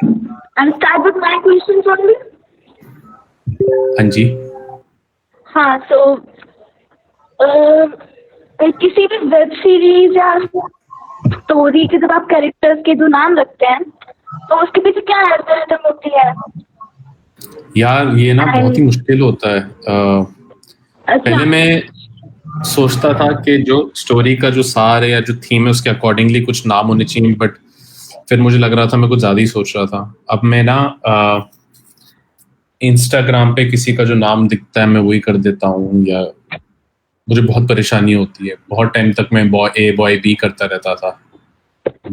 And start with my questions only. हाँ जी. हाँ, so किसी भी वेब सीरीज या स्टोरी के जब आप कैरेक्टर्स के जो नाम रखते हैं तो उसके पीछे क्या एल्गोरिथम होती है? यार ये ना बहुत ही मुश्किल होता है. पहले मैं सोचता था कि जो स्टोरी का जो सार है या जो थीम है उसके अकॉर्डिंगली कुछ नाम होने चाहिए, बट फिर मुझे लग रहा था मैं कुछ ज़्यादा ही सोच रहा था. अब मैं ना इंस्टाग्राम पे किसी का जो नाम दिखता है मैं वही कर देता हूँ, या मुझे बहुत परेशानी होती है. बहुत टाइम तक मैं बॉय ए बॉय बी करता रहता था,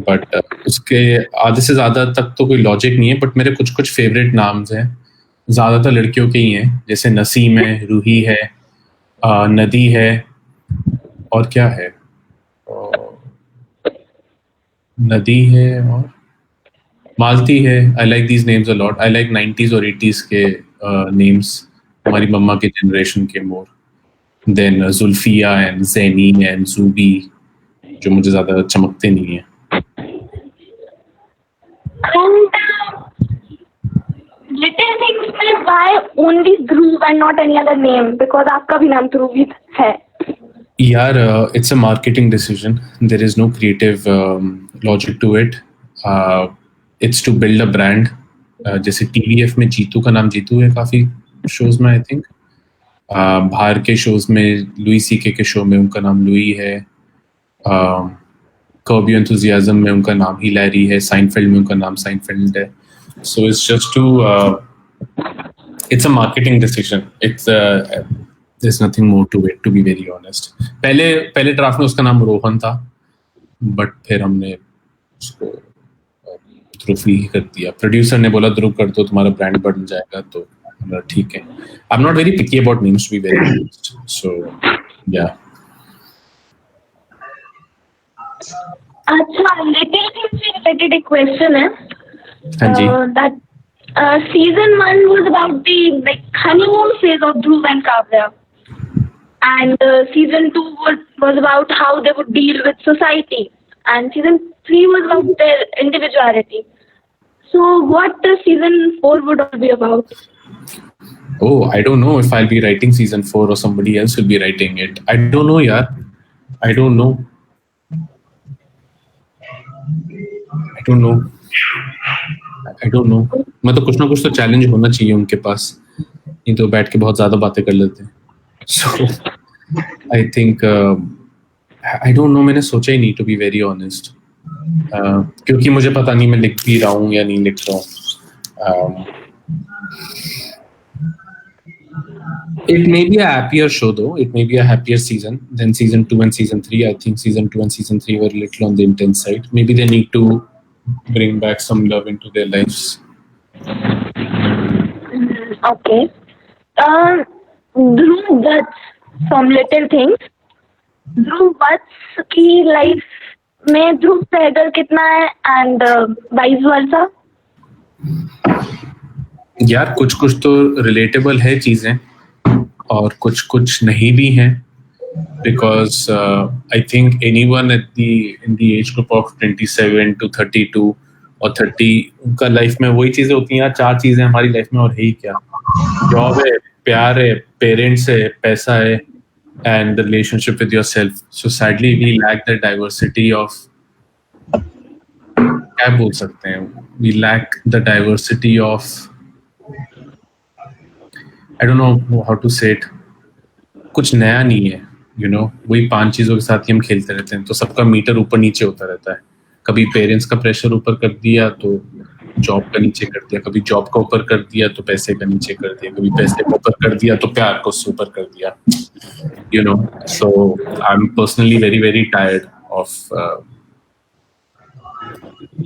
बट उसके आधे से ज़्यादा तक तो कोई लॉजिक नहीं है. बट मेरे कुछ कुछ फेवरेट नाम्स हैं, ज़्यादातर लड़कियों के ही हैं, जैसे नसीम है, रूही है, नदी है, और क्या है, नदी है और मालती है. I like these names a lot. I like 90s और 80s के नेम्स, हमारी मम्मा के जनरेशन के more than Zulfiya and Zaini and Zubi, जो मुझे ज़्यादा चमकते नहीं हैं. लिटिल थिंग्स में why only Dhruv and not any other name? Because आपका भी नाम ध्रुव ही है. यार it's a marketing decision. There is no creative logic to it. It's to build a brand. जैसे TVF में जीतू का नाम जीतू है काफ़ी शोज में, आई थिंक. बाहर के शोज में लुई सीके के शो में उनका नाम लुई है. कर्ब योर एंथुसियाज्म में उनका नाम हिलैरी है. साइनफेल्ड में उनका नाम साइनफेल्ड है. So it's just to it's a marketing decision. It's there's nothing more to it, to be very honest. पहले ड्राफ्ट में उसका नाम रोहन था, बट फिर हमने उसको ध्रुव ही कर दिया. प्रोड्यूसर ने बोला ध्रुव कर दो, तुम्हारा ब्रांड बढ़ जाएगा, तो हमने ठीक है. I'm not very picky about names, to be very honest. So yeah. अच्छा, लिटिल थिंग्स से रिलेटेड एक क्वेश्चन है. हाँ जी. That season 1 was about the honeymoon phase of Dhruv and Kavya, and season 2 was about how they would deal with society, and season 3 was about their individuality. So what season 4 would all be about? Oh, I don't know if I'll be writing season 4 or somebody else will be writing it. I don't know, yaar. I don't know. मतलब कुछ ना कुछ तो challenge होना चाहिए उनके पास, नहीं तो बैठ के बहुत ज्यादा बातें कर लेते हैं. So I think I don't know. मैंने सोचा ही नहीं, टू बी वेरी ऑनेस्ट, क्योंकि मुझे पता नहीं मैं लिख भी रहा हूँ या नहीं लिख रहा हूँ. It may be a happier show though. It may be a happier season than season 2 and season 3. I think season 2 and season 3 were a little on the intense side. Maybe they need to bring back some love into their lives. Okay. Dhruv Butts from Little Things. Dhruv Butts की life में ध्रुव सहगल कितना है, and vice versa? यार कुछ तो relatable है चीजें, और कुछ नहीं भी हैं, because I think anyone in the age group of 27 to 32 और 30, उनका लाइफ में वही चीजें होती हैं यार. 4 चीजें हमारी लाइफ में, और है ही क्या. जॉब है, प्यार है, पेरेंट्स है, पैसा है, and the relationship with yourself. So sadly we lack the diversity of, क्या बोल सकते हैं, we lack the diversity of, I don't know how to say it. कुछ नया नहीं है, you know. वही 5 चीज़ों के साथ ही हम खेलते रहते हैं, तो सबका मीटर ऊपर नीचे होता रहता है. कभी पेरेंट्स का प्रेशर ऊपर कर दिया तो जॉब का नीचे कर दिया, कभी जॉब का ऊपर कर दिया तो पैसे का नीचे कर दिया, कभी पैसे का ऊपर कर दिया तो प्यार को ऊपर कर दिया, you know. So I'm personally very very tired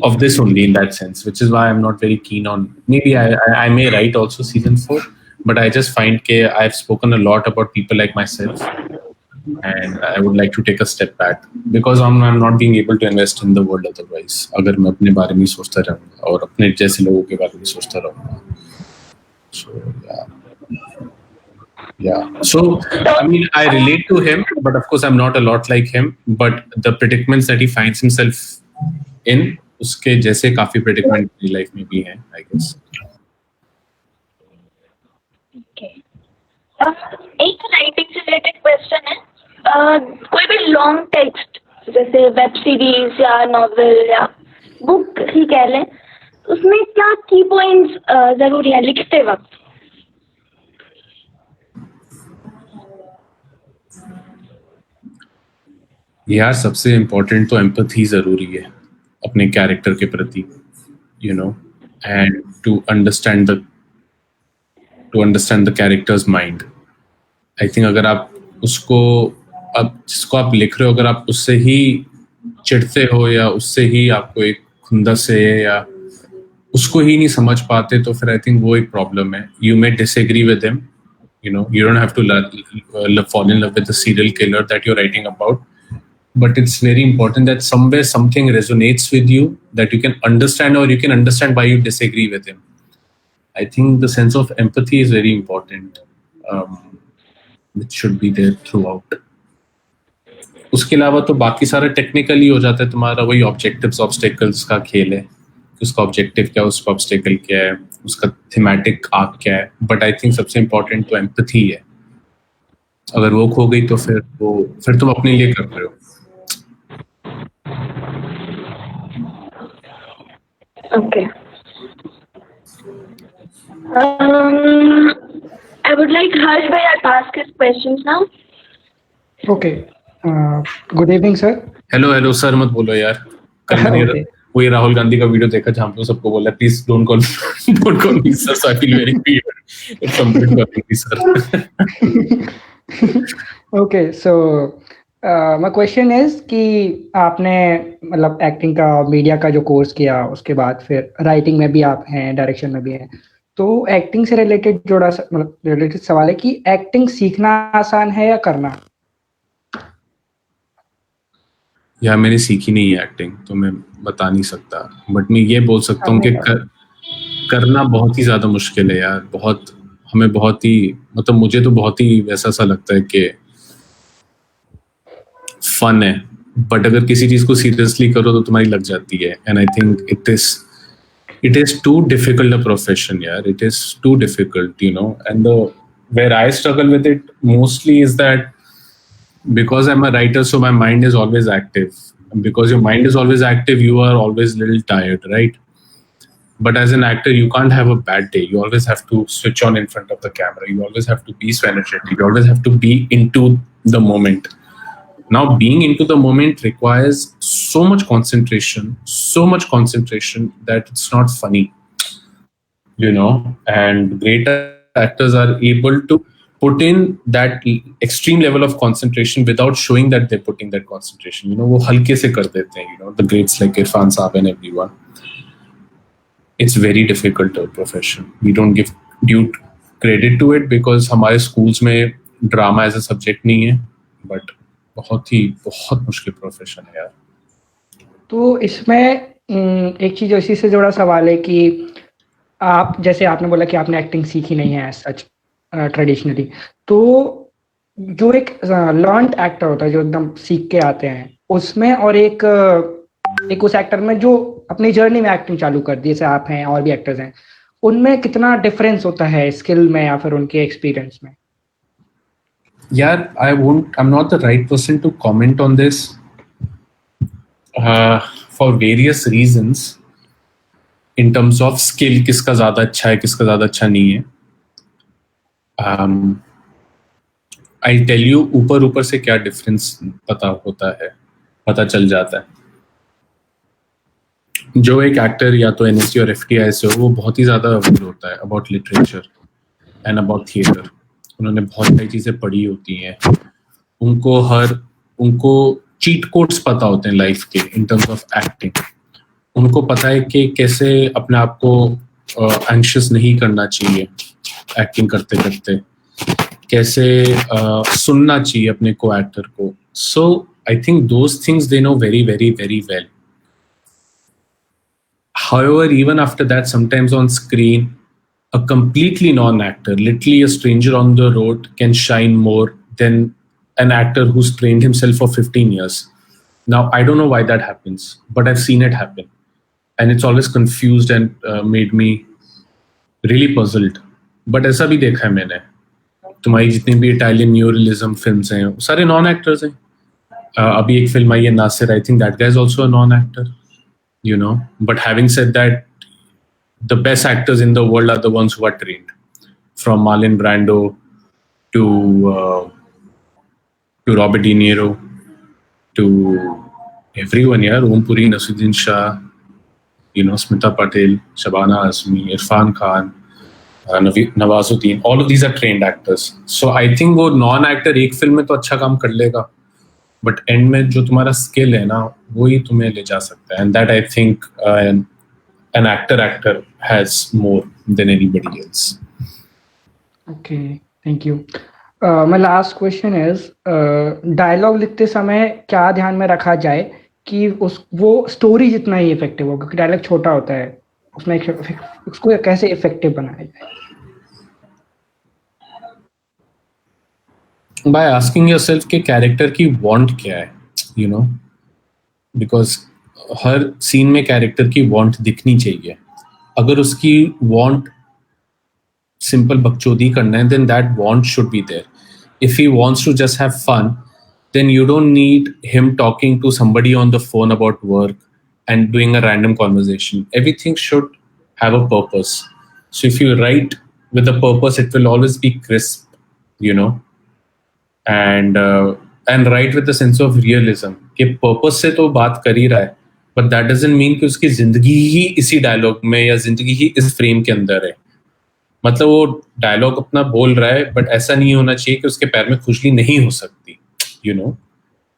of this only, in that sense, which is why I'm not very keen on. Maybe I may write also season 4. But I just find that I've spoken a lot about people like myself, and I would like to take a step back because I'm not being able to invest in the world otherwise. अगर मैं अपने बारे में सोचता रहूँगा और अपने जैसे लोगों के बारे में सोचता रहूँगा. So yeah. So I mean, I relate to him, but of course I'm not a lot like him. But the predicaments that he finds himself in उसके जैसे काफी प्रेडिक्टमेंट मेरी लाइफ में भी हैं आई गेस. Okay. एक राइटिंग से related question है. कोई भी लॉन्ग टेक्स्ट जैसे वेब सीरीज या नॉवेल या बुक ही कह लें, उसमें क्या की पॉइंट्स जरूरी है लिखते वक्त? यार सबसे इम्पोर्टेंट तो एम्पैथी जरूरी है अपने कैरेक्टर के प्रति, you know, and to understand the character's mind. I think अगर आप उसको, अब जिसको आप लिख रहे हो, अगर आप उससे ही चिढ़ते हो या उससे ही आपको एक खुंदस है या उसको ही नहीं समझ पाते, तो फिर आई थिंक वो एक प्रॉब्लम है. You may disagree with him, you know, you don't have to fall in love with the serial killer that you're writing about, but it's very important that somewhere something resonates with you, that you can understand, or you can understand why you disagree with him. I think the sense of empathy is very important, which should be there throughout. उसके अलावा तो बाकी सारा technical ही हो जाता है. तुम्हारा वही ऑब्जेक्टिव्स ऑब्स्टेकल्स का खेल है, उसका ऑब्जेक्टिव क्या है, उसका ऑब्स्टेकल क्या है, उसका थीमेटिक आर्क क्या है. बट आई थिंक सबसे इम्पोर्टेंट तो एम्पैथी है. अगर वो खो गई तो फिर तुम अपने लिए कर रहे हो. Okay. I would like Harsh bhai to ask his questions now. Okay. Good evening, sir. Hello sir मत बोलो यार. कल मैंने वही राहुल गांधी का वीडियो देखा जहाँ पे सबको बोला please don't call me sir, so I feel very weird if somebody calls me sir. Okay, so my question is कि आपने मतलब एक्टिंग का मीडिया का जो कोर्स किया, उसके बाद फिर राइटिंग में भी आप हैं, डायरेक्शन में भी हैं, तो एक्टिंग से रिलेटेड मतलब रिलेटेड सवाल है कि एक्टिंग सीखना आसान है या करना? यार मैंने सीखी नहीं है एक्टिंग, तो मैं बता नहीं सकता. बट मैं ये बोल सकता हूँ कि करना बहुत ही ज्यादा मुश्किल है यार. हमें बहुत ही, मतलब मुझे तो बहुत ही वैसा सा लगता है कि फन है, बट अगर किसी चीज को सीरियसली करो तो तुम्हारी लग जाती है. And I think it is too difficult a profession यार. It is too difficult, you know. And where I struggle with it mostly is that because I'm a writer, so my mind is always active. And because your mind is always active, you are always a little tired, right? But as an actor, you can't have a bad day. You always have to switch on in front of the camera. You always have to be so energetic. You always have to be into the moment. Now, being into the moment requires so much concentration that it's not funny, you know. And great actors are able to put in that extreme level of concentration without showing that they're putting that concentration. You know, वो हल्के से कर देते हैं. You know, the greats like Irfan Saab and everyone. It's very difficult profession. We don't give due credit to it because हमारे schools में drama as a subject नहीं है. But बहुत मुश्किल प्रोफेशन है यार. तो इसमें एक चीज इसी से जुड़ा सवाल है कि आप, जैसे आपने बोला कि आपने एक्टिंग सीखी नहीं है सच ट्रेडिशनली, तो जो एक लर्न्ड एक्टर होता है जो एकदम सीख के आते हैं उसमें, और एक उस एक्टर में जो अपनी जर्नी में एक्टिंग चालू कर दी, जैसे आप हैं और भी एक्टर्स हैं, उनमें कितना डिफरेंस होता है स्किल में या फिर उनके एक्सपीरियंस में? यार I'm not the right person to comment on this for various reasons in terms of skill. किसका ज्यादा अच्छा है, किसका ज्यादा अच्छा नहीं है. I'll tell you ऊपर से क्या डिफरेंस पता चल जाता है. जो एक एक्टर या तो NSC और FTI से हो, वो बहुत ही ज्यादा अवेयर होता है about literature and about theatre. उन्होंने बहुत सारी चीजें पढ़ी होती हैं. उनको चीट कोड्स पता होते हैं लाइफ के इन टर्म्स ऑफ एक्टिंग. उनको पता है कि कैसे अपने आप को एंग्शियस नहीं करना चाहिए एक्टिंग करते करते, कैसे सुनना चाहिए अपने को एक्टर को. So I think those things they know very very very well. However, even after that, sometimes on screen, a completely non-actor, literally a stranger on the road, can shine more than an actor who's trained himself for 15 years. Now, I don't know why that happens, but I've seen it happen. and it's always confused and made me really puzzled. But ऐसा भी देखा है मैंने, तुम्हारी जितनी भी Italian न्यूरलिज्म films हैं सारे नॉन एक्टर्स हैं. अभी एक फिल्म आई है Nasir, I think that guy is also a non actor, you know. But having said that, the best actors in the world are the ones who are trained, from Marlon Brando to Robert De Niro to everyone. Yeah, Om Puri, Nasuddin Shah, you know, Smita Patel, Shabana Azmi, Irfan Khan, Nawazuddin. All of these are trained actors. So I think वो non actor एक film में तो अच्छा काम कर लेगा, but and में जो तुम्हारा स्किल है ना वही तुम्हें ले जा सकता है. And that I think an actor has more than anybody else. Okay, thank you. My last question is, dialogue लिखते समय क्या ध्यान में रखा जाए कि वो स्टोरी जितना ही इफेक्टिव हो, क्योंकि डायलॉग छोटा होता है, उसमें उसको कैसे इफेक्टिव बनाया जाए? By asking yourself कि कैरेक्टर की वांट क्या है, you know, because हर सीन में कैरेक्टर की वांट दिखनी चाहिए. अगर उसकी वांट सिंपल बकचोदी करना है, then that want should be there. If he wants to just have fun, then you don't need him talking to somebody on the phone about work and doing a random conversation. Everything should have a purpose. So if you write with a purpose, it will always be crisp, you know, and write with a sense of realism. कि purpose से तो बात कर ही रहा है, but that doesn't mean कि उसकी जिंदगी ही इसी डायलॉग में या जिंदगी ही इस फ्रेम के अंदर है. मतलब वो डायलॉग अपना बोल रहा है, बट ऐसा नहीं होना चाहिए कि उसके पैर में खुजली नहीं हो सकती. You know,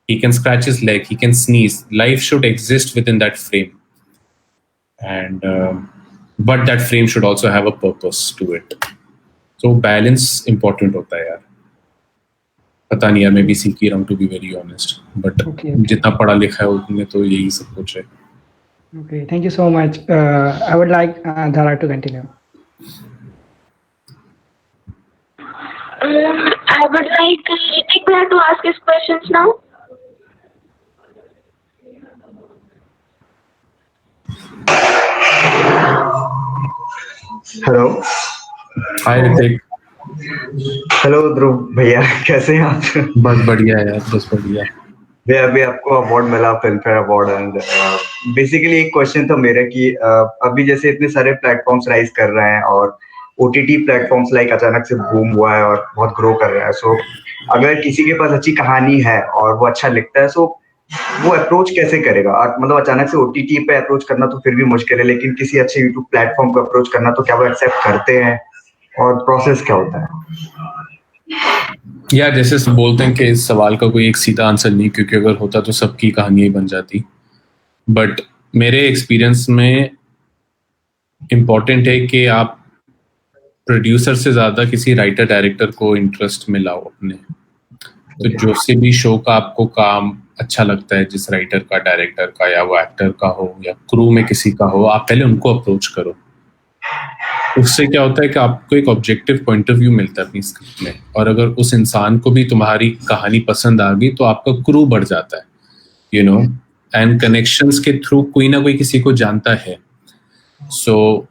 he can scratch his leg, he can sneeze. Life should exist within that frame, and but that frame should also have a purpose to it. So balance important होता है यार. पता नहीं यार, मैं भी सीख ही रहा हूँ to be very honest, but जितना पढ़ा लिखा है उतने तो यही सब कुछ है. Okay, thank you so much. I would like Dhara to continue. I would like Ritik Bhaiya to ask his questions now. Hello. Hi Hrithik. Hello Dhruv भैया, कैसे हैं आप? बस बढ़िया यार, बस बढ़िया. भैया अभी आपको अवार्ड मिला, film fair award, and basically एक क्वेश्चन था मेरा कि अभी जैसे इतने सारे प्लेटफॉर्म्स राइज कर रहे हैं और ओटीटी प्लेटफॉर्म्स लाइक अचानक से बूम हुआ है और बहुत ग्रो कर रहा है. सो अगर किसी के पास अच्छी कहानी है और वो अच्छा लिखता है, सो वो अप्रोच कैसे करेगा? मतलब अचानक से ओटीटी पे अप्रोच करना तो फिर भी मुश्किल है, लेकिन किसी अच्छे यूट्यूब प्लेटफॉर्म को अप्रोच करना तो क्या वो एक्सेप्ट करते हैं और प्रोसेस क्या होता है? यार जैसे बोलते हैं कि इस सवाल का कोई एक सीधा आंसर नहीं, क्योंकि अगर होता तो सबकी कहानियां ही बन जाती. बट मेरे एक्सपीरियंस में इम्पोर्टेंट है कि आप प्रोड्यूसर से ज़्यादा किसी राइटर डायरेक्टर को इंटरेस्ट में लाओ अपने. तो जो से भी शो का आपको काम अच्छा लगता है, जिस राइटर का, डायरेक्टर का, या वो एक्टर का हो या क्रू में किसी का हो, आप पहले उनको अप्रोच करो. उससे क्या होता है कि आपको एक ऑब्जेक्टिव पॉइंट ऑफ व्यू मिलता है अपनी स्क्रिप्ट में, और अगर उस इंसान को भी तुम्हारी कहानी पसंद आ गई तो आपका क्रू बढ़ जाता है, यू नो. एंड कनेक्शंस के थ्रू कोई ना कोई किसी को जानता है. So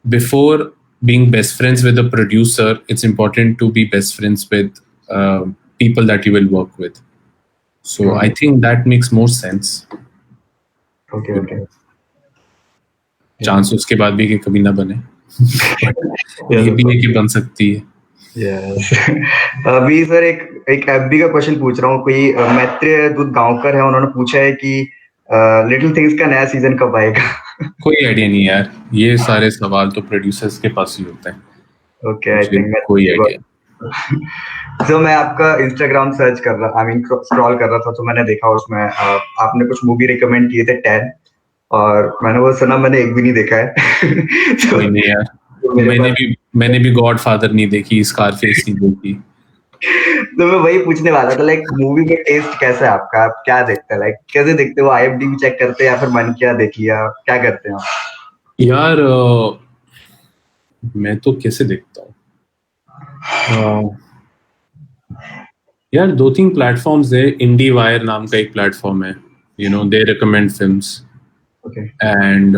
before being best friends with a producer, it's important to be best friends with people that you will work with. So I think that makes more sense. Okay. Chance उसके बाद भी कि कभी ना बने. ये भी है कि बन सकती है. Yes. अभी सर एक एफबी का क्वेश्चन पूछ रहा हूँ. कोई मैत्रेय दूध गांवकर है, उन्होंने पूछा है कि लिटिल थिंग्स का नया सीजन कब आएगा? कोई आइडिया नहीं यार, ये सारे सवाल तो प्रोड्यूसर्स के पास ही होते हैं. ओके, आई थिंक कोई आइडिया. तो मैं आपका इंस्टाग्राम सर्च कर रहा, आई मीन स्क्रॉल कर रहा था, तो मैंने देखा उसमें आपने कुछ मूवी रिकमेंड किए थे 10, और मैंने वो सुना, मैंने एक भी नहीं देखा है. तो कोई नहीं यार, मैंने भी गॉडफादर नहीं देखी, स्कारफेस नहीं देखी. तो मैं वही पूछने वाला था, लाइक मूवी में टेस्ट कैसा है आपका? आप क्या देखते हैं, लाइक कैसे देखते हो? आईएमडीबी चेक करते हैं या फिर मन क्या देखी, या क्या करते हैं आप? यार मैं तो कैसे देखता हूँ यार, 2-3 प्लेटफॉर्म्स है. इंडी वायर नाम का एक प्लेटफॉर्म है, you know, they recommend films. Okay. And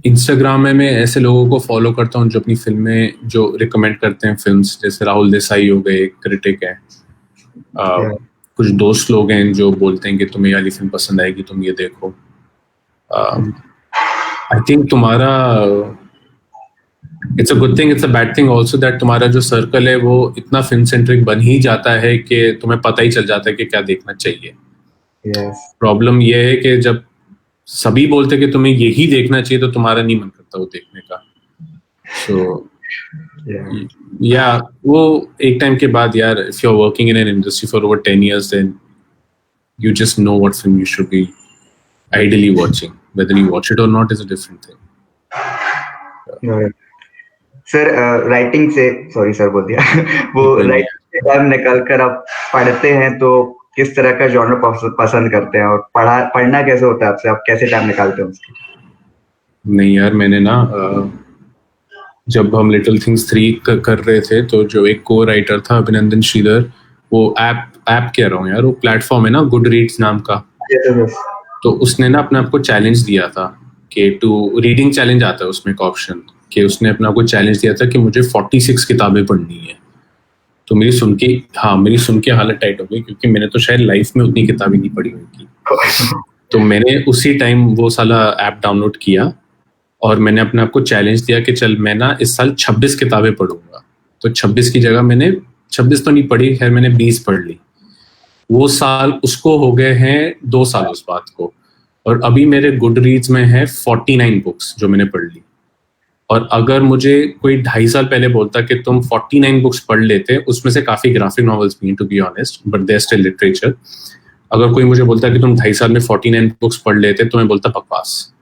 Instagram में मैं ऐसे लोगों को फॉलो करता हूँ जो अपनी फिल्में जो रिकमेंड करते हैं फिल्म्स, जैसे राहुल देसाई हो गए, क्रिटिक है। Yeah. कुछ दोस्त लोग हैं जो बोलते हैं कि तुम्हें ये वाली फिल्म पसंद आएगी, तुम ये देखो। आई थिंक तुम्हारा it's a good thing, it's a bad thing also that तुम्हारा जो सर्कल है वो इतना फिल्म सेंट्रिक बन ही जाता है कि तुम्हें पता ही चल जाता है कि क्या देखना चाहिए। Yes. प्रॉब्लम ये है कि जब सभी बोलते कि तुम्हें यही देखना चाहिए तो तुम्हारा नहीं मन करता वो देखने का। सो या वो एक टाइम के बाद यार, if you are working in an industry for over 10 years then you just know what film you should be ideally watching. Whether you watch it or not is a different thing. Sir writing से, sorry sir बोल दिया वो writing से time निकाल कर आप पढ़ते हैं तो किस तरह का जॉनर पसंद करते हैं, और पढ़ना कैसे होता है आपसे, आप कैसे टाइम निकालते हैं उसके? नहीं यार, मैंने ना जब हम लिटिल थिंग्स 3 कर रहे थे तो जो एक को राइटर था अभिनंदन श्रीधर, वो ऐप कह रहा हूँ यार, वो प्लेटफॉर्म है ना गुड रीड्स नाम का। तो उसने ना अपने आप को चैलेंज दिया था कि टू रीडिंग चैलेंज आता है उसमें एक ऑप्शन, कि उसने अपने आप को चैलेंज दिया था कि मुझे 46 किताबें पढ़नी है। तो मेरी सुन के हालत टाइट हो गई, क्योंकि मैंने तो शायद लाइफ में उतनी किताबें नहीं पढ़ी होगी। तो मैंने उसी टाइम वो साला ऐप डाउनलोड किया और मैंने अपने आप को चैलेंज दिया कि चल मैं ना इस साल 26 किताबें पढ़ूंगा। तो 26 की जगह मैंने 26 तो नहीं पढ़ी, खैर मैंने 20 पढ़ ली। वो साल उसको हो गए हैं 2 साल उस बात को, और अभी मेरे गुड रीड्स में है 49 बुक्स जो मैंने पढ़ ली। और अगर मुझे कोई 2.5 साल पहले बोलता कि तुम 49 बुक्स पढ़ लेते, उसमें से काफी ग्राफिक नॉवेल्स भी, to be honest, but they are still literature. अगर कोई मुझे बोलता कि तुम 2.5 साल में 49 बुक्स पढ़ लेते, तो मैं बोलता बकवास,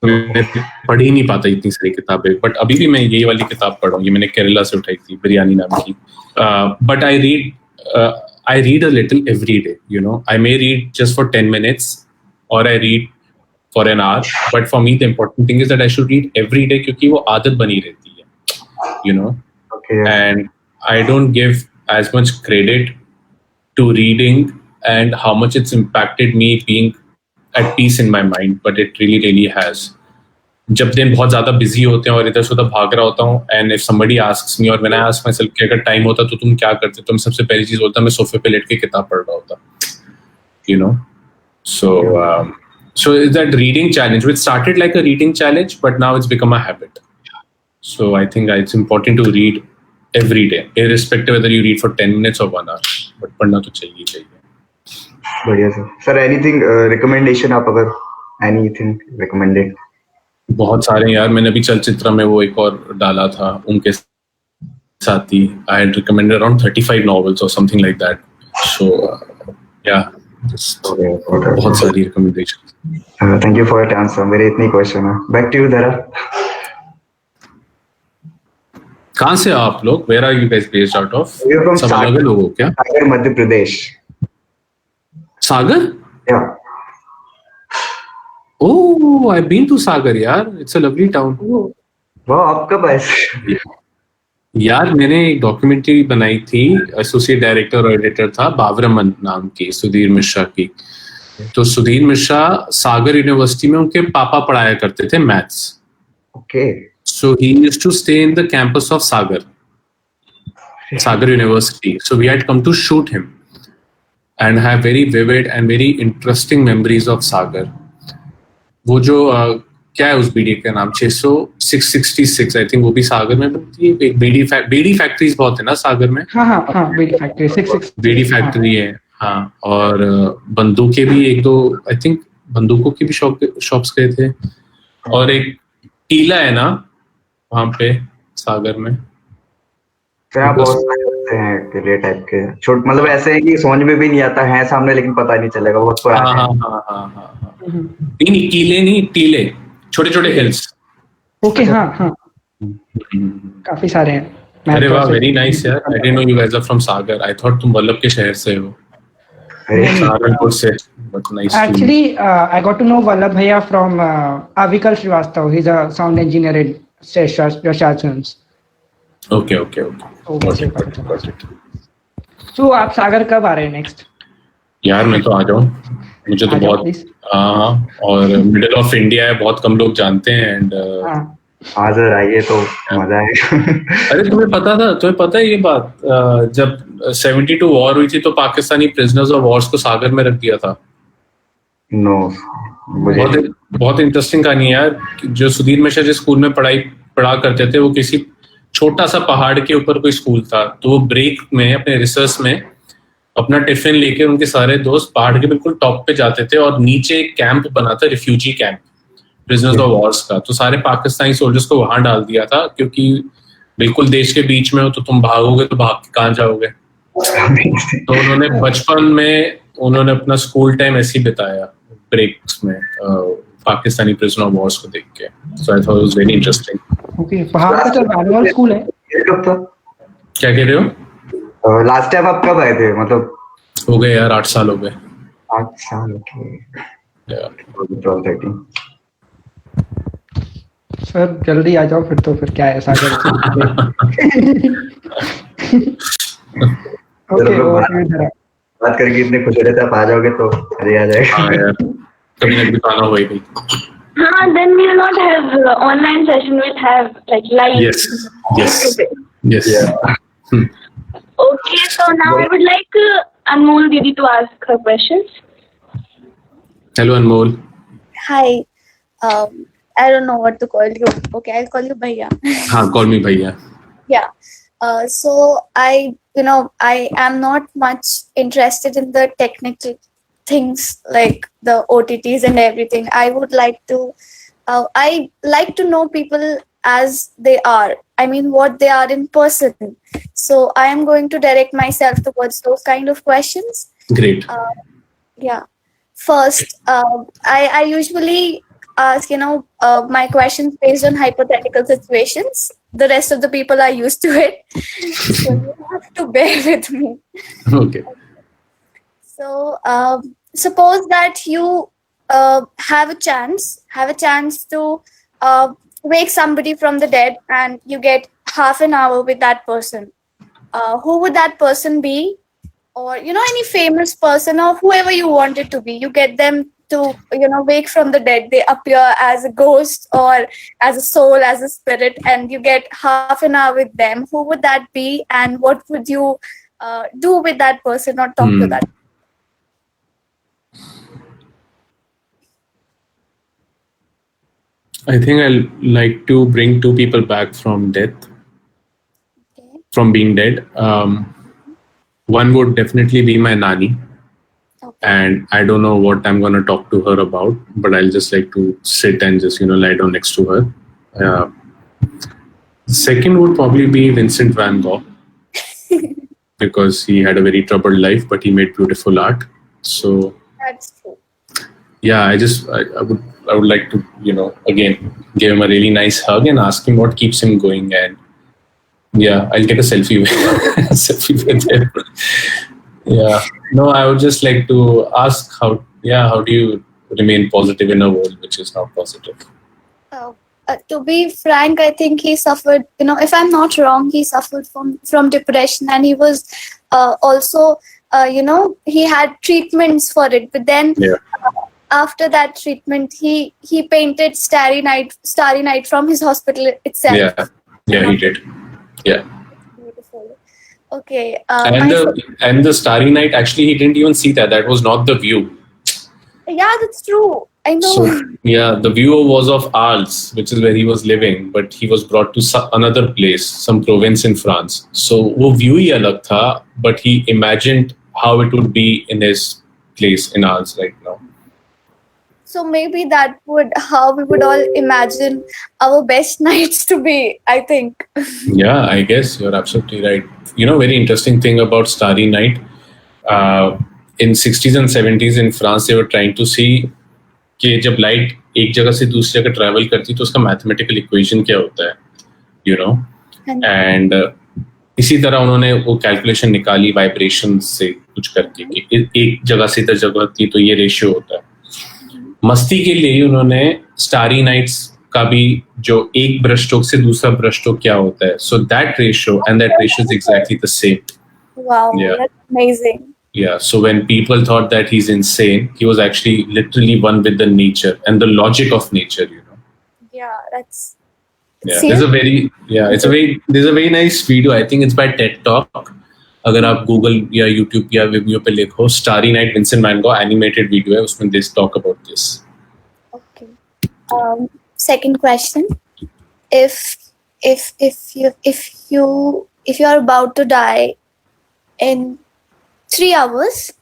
मैं पढ़ ही नहीं पाता इतनी सारी किताबें। बट अभी भी मैं यही वाली किताब पढ़ रहा हूँ, ये मैंने केरला से उठाई थी, बिरयानी नाम की। But I read a little every day, you know. I may read just for 10 minutes और I read for an hour, but for me the important thing is that I should read every day, क्योंकि वो आदत बनी रहती है, you know. Okay. And I don't give as much credit to reading and how much it's impacted me being at peace in my mind, but it really has. जब दिन बहुत ज्यादा बिजी होते हैं और इधर से उधर भाग रहा होता हूँ, and if somebody asks me, और when I ask myself कि अगर टाइम होता तो तुम क्या करते, तो मैं सबसे पहली चीज बोलता, मैं सोफे पे लेट के किताब पढ़ रहा होता, you know. So it's that reading challenge, which started like a reading challenge, but now it's become a habit. So I think it's important to read every day, irrespective whether you read for 10 minutes or 1 hour. But पढ़ना तो चाहिए। बढ़िया sir. Sir anything recommendation, आप अगर anything recommended? बहुत सारे यार, मैंने अभी चलचित्र में वो एक और डाला था उनके साथ ही। I had recommended around 35 novels or something like that. So yeah. बहुत सारी recommendation. Thank you for your answer. मेरे इतनी क्वेश्चन है। बैक टू यू धरा। कहाँ से आप लोग? Where are you guys based out of? सब अलग लोग हो क्या? सागर, मध्य प्रदेश। सागर? या। ओह, आई बीन टू सागर यार, इट्स अ लवली टाउन। वाह, आप कब आए? यार मैंने एक डॉक्यूमेंट्री बनाई थी, एसोसिएट डायरेक्टर और एडिटर था बावरमन नाम की, सुधीर मिश्रा की। तो सुधीर मिश्रा सागर यूनिवर्सिटी में उनके पापा पढ़ाया करते थे maths. Okay. So he used to stay in the campus of Sagar university. So we had come to shoot him and have very vivid and very interesting memories of Sagar. वो जो क्या है उस बीडी का नाम, 666 आई थिंक, वो भी सागर में बनती है। एक बीडी फैक्ट्रीज बहुत है ना सागर में। हाँ बीडी फैक्ट्री 66 बीडी फैक्ट्री है। हाँ, और बंदूकें भी एक दो, आई थिंक बंदूकों की भी शॉप्स गए थे। और एक टीला है ना वहाँ पे सागर में। क्या बहुत हैं किले टाइप के, छोटे मतलब ऐसे हैं कि समझ में भी नहीं आता है सामने, लेकिन पता नहीं चलेगा बहुत पुराना। हाँ। नहीं कीले नहीं, टीले, छोटे छोटे हिल्स। ओके, हाँ काफी सारे हैं। अरे वाह, वेरी नाइस यार। I didn't know you guys are from Sagar. I thought तुम वल्लभ के शहर से हो। सहारनपुर से। But nice. Actually I got to know Vallabh भैया from Avikal Shrivastava. He is a sound engineer in Yashad films. Okay. तो आप सागर कब आ रहे हैं नेक्स्ट? यार मैं तो आ जाऊं। मुझे तो आ जाओ, बहुत please. और मिडिल ऑफ इंडिया है, बहुत कम लोग जानते हैं एंड हाँ, हाँ सर आइए तो मजा आएगा. अरे तुम्हें पता है ये बात, जब 72 वॉर हुई थी तो पाकिस्तानी प्रिजनर्स ऑफ वॉर्स को सागर में रख दिया था. नो मुझे बहुत इंटरेस्टिंग कहानी है यार. जो सुधीर मिश्रा जिस स्कूल में पढ़ा करते थे, वो किसी छोटा सा पहाड़ के ऊपर कोई स्कूल था. तो वो ब्रेक में अपने रिसर्च में अपना टिफिन लेके उनके सारे दोस्त पहाड़ के बिल्कुल टॉप पे जाते थे और नीचे एक कैंप बना था, refugee camp prisoners of Wars का. तो सारे पाकिस्तानी सोल्जर्स को वहां डाल दिया था, क्योंकि बिल्कुल देश के बीच में हो तो तुम भागोगे तो भाग के कहाँ जाओगे. तो उन्होंने बचपन में उन्होंने अपना स्कूल टाइम ऐसे ही बिताया ब्रेक्स में पाकिस्तानी प्रिजनर ऑफ वॉर्स को देख के. So I thought it was very interesting. Okay. पहाड़ का तो एनुअल स्कूल है. कब था? क्या कह रहे हो? लास्ट टाइम आप कब आए थे? मतलब हो गए यार 8 साल हो गए. 8 साल. सर जल्दी आ जाओ फिर. तो फिर क्या है सागर. ओके. बात करके इतने खुश हो रहे थे, आप आ जाओगे तो अरे आ जाएगा. हाँ यार, कभी ना कभी आना होगा ही. हाँ, then we will not have online session. We'll have like live. Yes. Yeah. Okay, so now I would like Anmol Didi to ask her questions. Hello Anmol. Hi. I don't know what to call you. Okay, I'll call you Bhaiya. हाँ, call me Bhaiya. Yeah. So I am not much interested in the technical things like the OTTs and everything. I would like to, I like to know people as they are. I mean, what they are in person. So I am going to direct myself towards those kind of questions. Great. Yeah. First, I usually ask, my questions based on hypothetical situations. The rest of the people are used to it. So you have to bear with me. Okay. So suppose that you have a chance to wake somebody from the dead and you get half an hour with that person. Who would that person be? Or, any famous person or whoever you want it to be. You get them to, wake from the dead. They appear as a ghost or as a soul, as a spirit, and you get half an hour with them. Who would that be? And what would you do with that person or talk to that? I think I'll like to bring 2 people back from death, from being dead. One would definitely be my Nani. Okay. And I don't know what I'm going to talk to her about, but I'll just like to sit and just, lie down next to her. Second would probably be Vincent van Gogh, because he had a very troubled life, but he made beautiful art. So That's true. yeah, I would like to, again, give him a really nice hug and ask him what keeps him going. And yeah, I'll get a selfie with him. Yeah. No, I would just like to ask how do you remain positive in a world which is not positive? To be frank, I think he suffered, if I'm not wrong, he suffered from depression, and he was also, he had treatments for it. But then after that treatment, he painted Starry Night from his hospital itself. Yeah, he did. Yeah. Beautiful. Okay. And the Starry Night, actually, he didn't even see that. That was not the view. Yeah, that's true. I know. So, yeah, the view was of Arles, which is where he was living, but he was brought to another place, some province in France. So, wo view hi alag tha, but he imagined how it would be in his place in Arles right now. So maybe that would how we would all imagine our best nights to be, I think. Yeah, I guess you're absolutely right. Very interesting thing about Starry Night. In 60s and 70s in France, they were trying to see कि जब light एक जगह से दूसरी जगह travel करती तो उसका मैथमेटिकल इक्वेशन क्या होता है, एंड इसी तरह उन्होंने वो कैलकुलेशन निकाली वाइब्रेशन से कुछ करके कि एक जगह से इधर जगह होती तो ये रेशियो होता है. मस्ती के लिए उन्होंने स्टारी नाइट्स का भी जो एक ब्रश स्ट्रोक से दूसरा ब्रश स्ट्रोक क्या होता है, so that ratio and that ratio is exactly the same. Wow, yeah. That's amazing. Yeah, so when people thought that he's insane, he was actually literally one with the nature and the logic of nature, you know. Yeah, that's Yeah, seriously. there's a very nice video. I think it's by TED Talk. अगर आप Google या YouTube या Vimeo पे लिखो Starry Night Vincent Van Gogh animated video है, उसमें this talk about this. Okay. Second question: if you're about to die in 3 hours,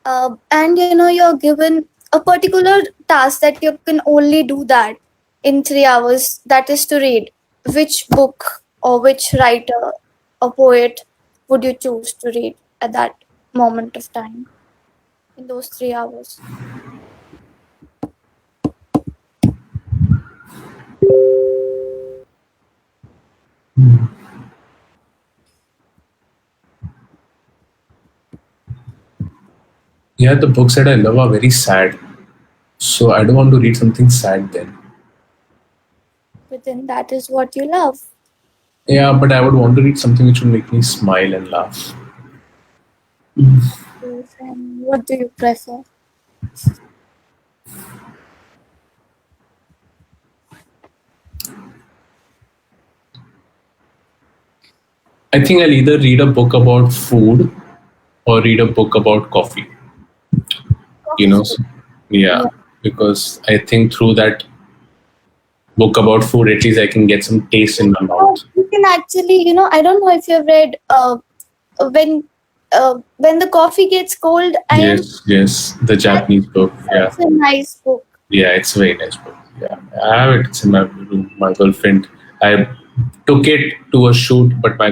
and you're given a particular task that you can only do that in 3 hours, that is to read, which book or which writer or poet would you choose to read at that moment of time in those 3 hours? Yeah, the books that I love are very sad, so I don't want to read something sad then. But then that is what you love. Yeah, but I would want to read something which would make me smile and laugh. Yes, and what do you prefer? I think I'll either read a book about food or read a book about coffee. You know, yeah, because I think through that book about food, at least I can get some taste in my mouth. You can actually, I don't know if you've read when the coffee gets cold. Yes, the Japanese book. Yeah, It's a nice book. yeah, it's a very nice book. Yeah, I have it. It's in my room. My girlfriend. I took it to a shoot, but I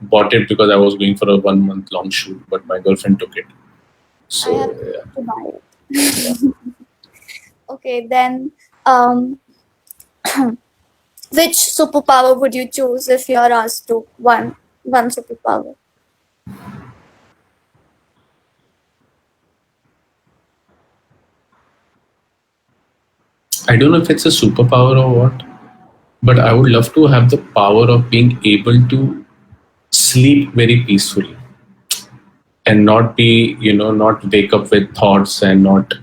bought it because I was going for a 1 month long shoot, but my girlfriend took it. So I have yeah. to buy it. Okay, then which superpower would you choose if you're asked to one superpower? I don't know if it's a superpower or what, but I would love to have the power of being able to sleep very peacefully and not be, not wake up with thoughts and not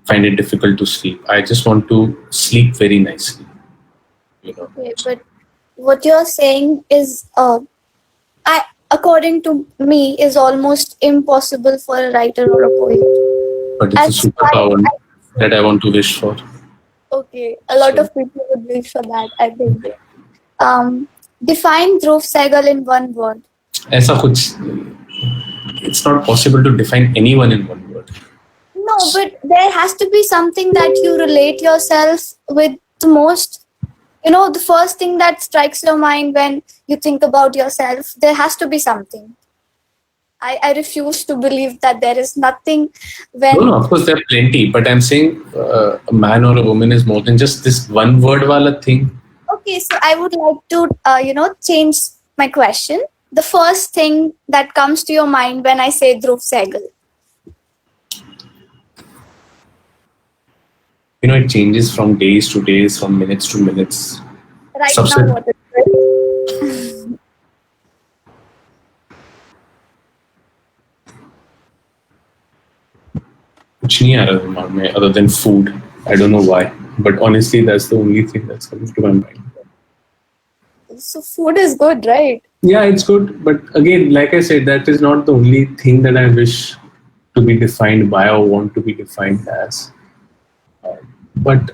find it difficult to sleep. I just want to sleep very nicely, Okay, but what you're saying is, according to me, is almost impossible for a writer or a poet. But it's a superpower that I want to wish for. Okay, a lot of people would wish for that, I think. Define Dhruv Sehgal in one word. ऐसा कुछ, it's not possible to define anyone in one word. No, but there has to be something that you relate yourself with the most. The first thing that strikes your mind when you think about yourself, there has to be something. I refuse to believe that there is nothing when... No, of course there are plenty, but I'm saying a man or a woman is more than just this one word wala thing. Okay, so I would like to, change my question. The first thing that comes to your mind when I say Dhruv Sehgal. It changes from days to days, from minutes to minutes. Right now, what is it? कुछ नहीं आ रहा दिमाग में other than food. I don't know why, but honestly, that's the only thing that's coming to my mind. So food is good, right? Yeah, it's good, but again, like I said, that is not the only thing that I wish to be defined by or want to be defined as. But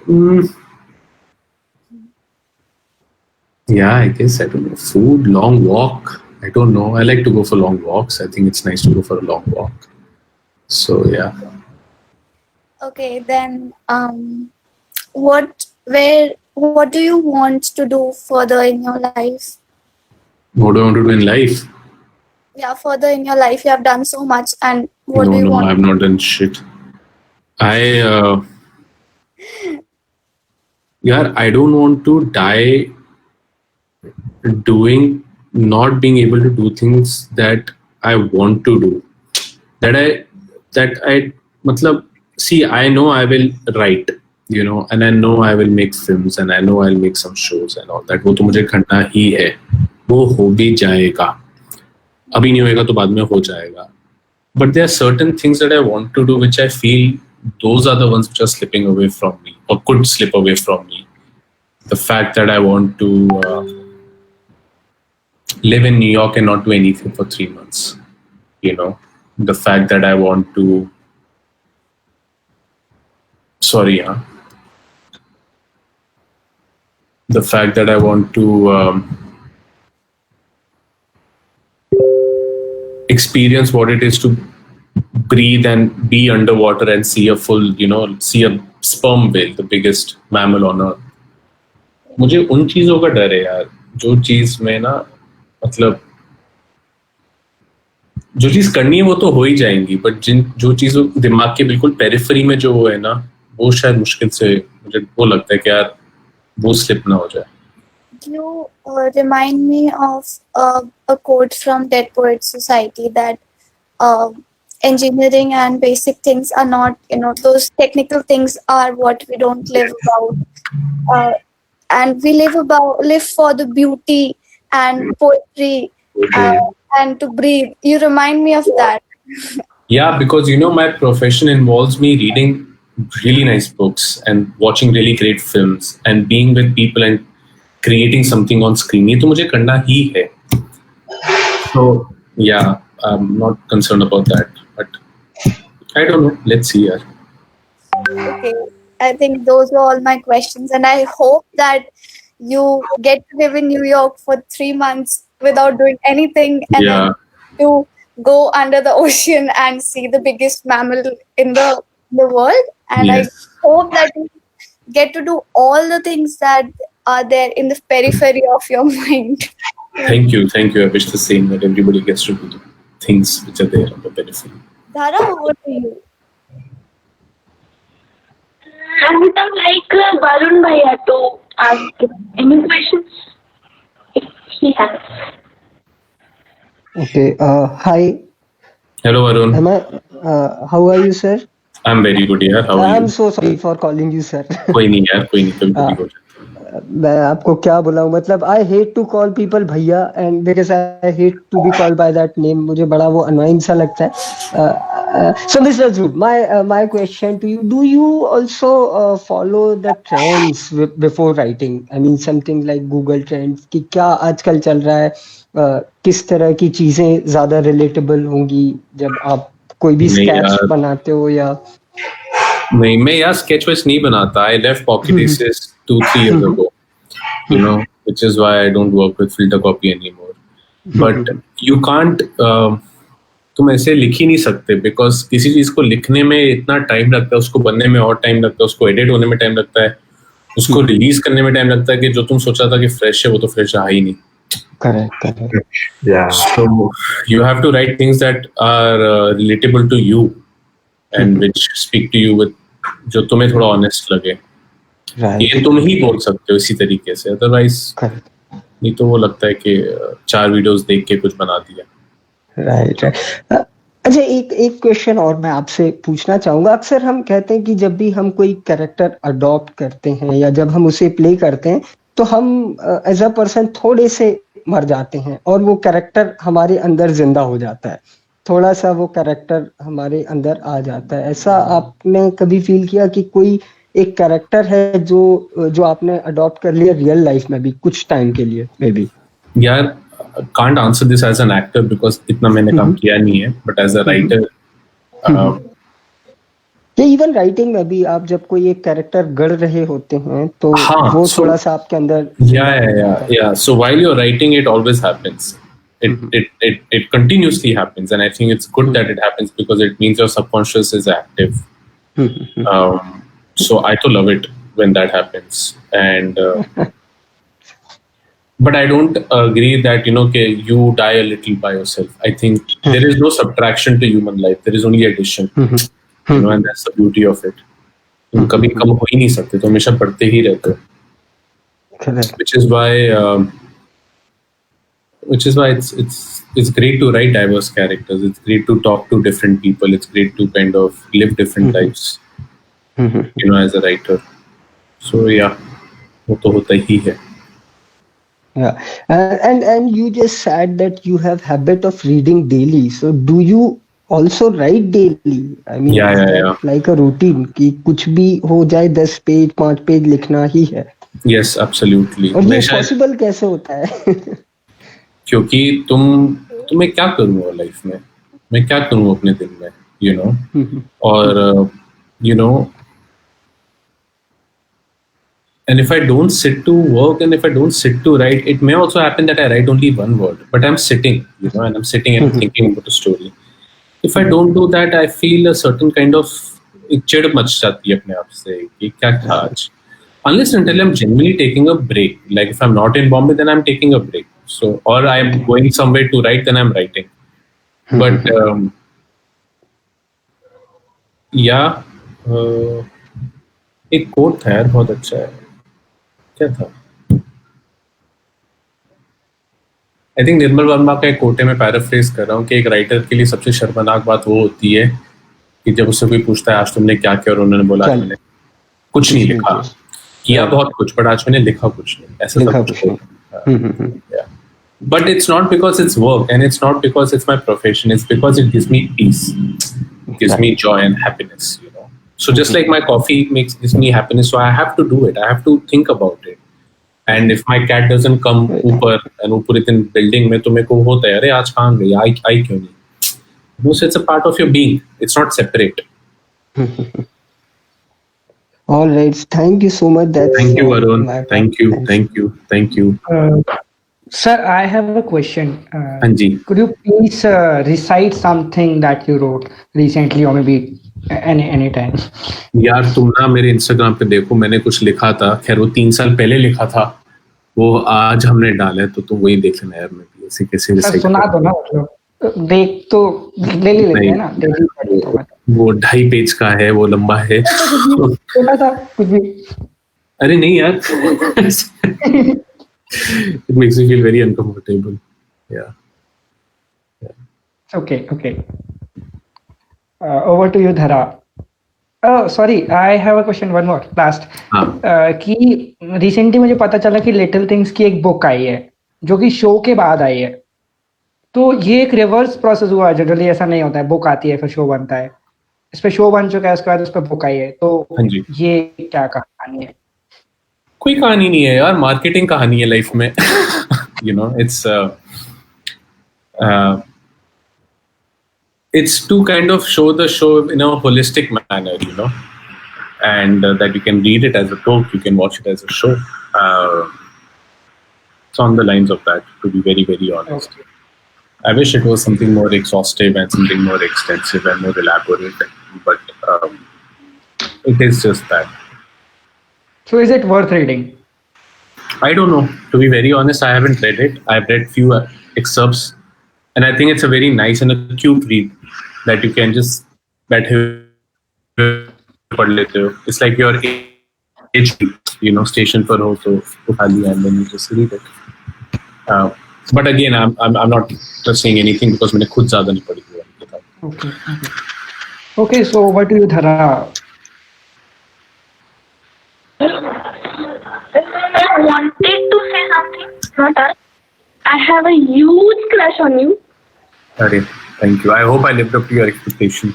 yeah, I guess I don't know. Food, long walk. I don't know. I like to go for long walks. I think it's nice to go for a long walk. So yeah. Okay, then what do you want to do further in your life? What do I want to do in life? Yeah, further in your life, you have done so much, and what do you No, want? I have not done shit. I don't want to die not being able to do things that I want to do. See, I know I will write, and I know I will make films, and I know I'll make some shows and all that. वो तो मुझे करना ही है. वो हो भी जाएगा. अभी नहीं होएगा तो बाद में हो जाएगा. But there are certain things that I want to do which I feel those are the ones which are slipping away from me or could slip away from me. The fact that I want to live in New York and not do anything for 3 months. The fact that I want to. Sorry, the fact that I want to experience what it is to breathe and be underwater and see a full, see a sperm whale, the biggest mammal on earth. मुझे उन चीजों का डर है यार, जो चीज में ना मतलब जो चीज करनी है वो तो हो ही जाएंगी, बट जो चीजों दिमाग के बिल्कुल पेरिफेरी में जो है ना, वो शायद मुश्किल से मुझे वो लगता है कि यार वो स्लिप ना हो जाए. You remind me of a quote from Dead Poets Society that engineering and basic things are not, those technical things are what we don't live about. And we live for the beauty and poetry and to breathe. You remind me of that. Yeah, because my profession involves me reading really nice books and watching really great films and being with people and creating something on screen. ये तो मुझे करना ही है. So yeah, I'm not concerned about that. But I don't know. Let's see. Yeah. Okay, I think those were all my questions, and I hope that you get to live in New York for 3 months without doing anything, and then to go under the ocean and see the biggest mammal in the world. And yes. I hope that you get to do all the things that are there in the periphery of your mind. Thank you. I wish the same, that everybody gets to do the things which are there on the periphery. Dhara, over to you. I would have like Varun Bhaiya to ask any questions if he has. Okay. Hi. Hello, Varun. How are you, sir? I'm very good, yaar. How are you? I'm so sorry for calling you, sir. कोई नहीं यार, कोई नहीं, कभी हो जाता. मैं आपको क्या बुलाऊं, मतलब I hate to call people भैया and because I hate to be called by that name, मुझे बड़ा वो annoying सा लगता है. So Mr. Dhruv, my question to you, do you also follow the trends before writing? I mean something like Google Trends कि क्या आजकल चल रहा है, किस तरह की चीजें ज्यादा relatable होंगी जब आप कोई भी sketch बनाते हो या नहीं, मैं यार sketch वैच नहीं बनाता. I left Pocket Aces 2-3 years ago, which is why I don't work with filter copy anymore. But you can't, तुम ऐसे लिख ही नहीं सकते, because किसी चीज को लिखने में इतना टाइम लगता है, उसको बनने में और टाइम लगता है, उसको एडिट होने में टाइम लगता है, उसको रिलीज करने में टाइम लगता है, कि जो तुम सोचा था कि फ्रेश है वो तो फ्रेश रहा ही नहीं. Correct. Yeah. So you have to write things that are relatable to you and which speak to you with जो तुम्हें थोड़ा honest लगे. ये तुम ही बोल सकते हो इसी तरीके से, अदरवाइज नहीं तो वो लगता है कि 4 वीडियोस देख के कुछ बना दिया. राइट. अच्छा, एक क्वेश्चन और मैं आपसे पूछना चाहूंगा. अक्सर हम कहते हैं कि जब भी हम कोई कैरेक्टर अडॉप्ट करते हैं या जब हम उसे प्ले करते हैं तो हम एज अ पर्सन थोड़े से मर जाते हैं और वो कैरेक्टर हमारे अंदर जिंदा हो जाता है, थोड़ा सा वो कैरेक्टर हमारे अंदर आ जाता है. ऐसा आपने कभी फील किया कि कोई एक कैरेक्टर है जो आपने अडॉप्ट कर लिया रियल लाइफ में भी कुछ टाइम के लिए? मे बी यार, can't answer this as an actor because इतना मैंने काम किया नहीं है, but as a writer, या इवन राइटिंग में भी आप जब कोई एक कैरेक्टर गढ़ रहे होते हैं तो वो थोड़ा सा आपके अंदर. Yeah. So while you're writing, it always happens. It continuously happens, and I think it's good that it happens because it means your subconscious is active. So I too love it when that happens, and but I don't agree that you die a little by yourself. I think there is no subtraction to human life. There is only addition, and that's the beauty of it. तुम कभी कम हो ही नहीं सकते, तो हमेशा बढ़ते ही रहते हो. Which is why it's great to write diverse characters. It's great to talk to different people. It's great to kind of live different lives, as a writer. So yeah, वो तो होता ही है. Yeah, and you just said that you have habit of reading daily. So do you also write daily? I mean, Yeah, is yeah, that yeah. like a routine कि कुछ भी हो जाए 10 page 5 page लिखना ही है? Yes, absolutely. और मैं ये शायद पॉसिबल कैसे होता है? क्योंकि तुम्हें क्या करूँ लाइफ में, मैं क्या करूँ अपने दिन में, यू नो, और you know, and if I don't sit to work and if I don't sit to write, it may also happen that I write only one word, but I'm sitting, you know, and I'm sitting and thinking about a story. If I don't do that, I feel a certain kind of चिढ़ much जाती है अपने आप से कि क्या था आज. Unless and until I'm genuinely taking a break. Like if I'm not in Bombay, then I'm taking a break. So, or I'm going somewhere to write, then I'm writing. But yeah, एक coat था यार, बहुत अच्छा है. क्या था? I think Nirmal Verma का एक कोट है, मैं पैराफ्रेज कर रहा हूँ कि एक राइटर के लिए सबसे शर्मनाक बात वो होती है कि जब उससे कोई पूछता है आज तुमने क्या किया, और उन्होंने बोला आज मैंने कुछ नहीं लिखा, किया बहुत कुछ, बट आज मैंने लिखा कुछ नहीं, ऐसा सब कुछ. But it's not because it's work and it's not because it's my profession, it's because it gives me peace, it gives me joy and happiness, you know. So just like my coffee gives me happiness, so I have to do it, I have to think about it. And if my cat doesn't come ऊपर and ऊपर इतने building में, तो मेरे को होता है अरे आज कहाँ गई, आई क्यों नहीं. No, so it's a part of your being, it's not separate. All right, thank you so much. Thank you, Arun. Thank you. Sir, I have a question. Hanji. Could you please recite something that you wrote recently or maybe any time? यार तुम ना मेरे Instagram पे देखो, मैंने कुछ लिखा था, खैर वो 3 साल पहले लिखा था, वो आज हमने डाला है, तो तुम वही देख लेना यार. मैं भी ऐसे कैसे recite सुना दो ना, मतलब देख तो ले लेते हैं ना. वो 2.5 पेज का है, वो लंबा है. सुना था कुछ भी? अरे नहीं यार. It makes me feel very uncomfortable. Yeah. Okay. Over to you, Dhara. Oh, sorry. I have a question. One more. Last. कि recently मुझे पता चला कि Little Things की एक बुक आई है, जो कि शो के बाद आई है. तो ये एक रिवर्स प्रोसेस हुआ है. जनरली ऐसा नहीं होता है, बुक आती है फिर शो बनता है. इस पे शो बन चुका है, उसके बाद उस पे बुक आई है. तो ये क्या कहानी है? कोई कहानी नहीं है यार, मार्केटिंग कहानी है लाइफ में. You know, it's to kind of show the show in a holistic manner, you know, and that you can read it as a book, you can watch it as a show. It's on the lines of that, to be very, very honest. Okay. I wish it was something more exhaustive and something more extensive and more elaborate, but it is just that. So is it worth reading? I don't know. To be very honest, I haven't read it. I've read few excerpts, and I think it's a very nice and a cute read that you can just it's like your age, you know, station for also, and then you just read it. But again, I'm not just saying anything because मैंने खुद ज़्यादा नहीं पढ़ी हुई. Okay. So what do you, Dhara? I wanted to say something, but I have a huge crush on you. Arey, thank you. I hope I lived up to your expectation.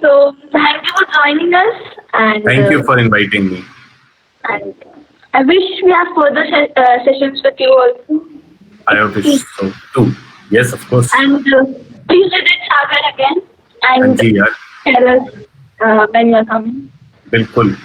So thank you for joining us, and thank you for inviting me. And I wish we have further sessions with you also. I wish so too. Yes, of course. And please visit Sagar again and tell us when you are coming. बिल्कुल.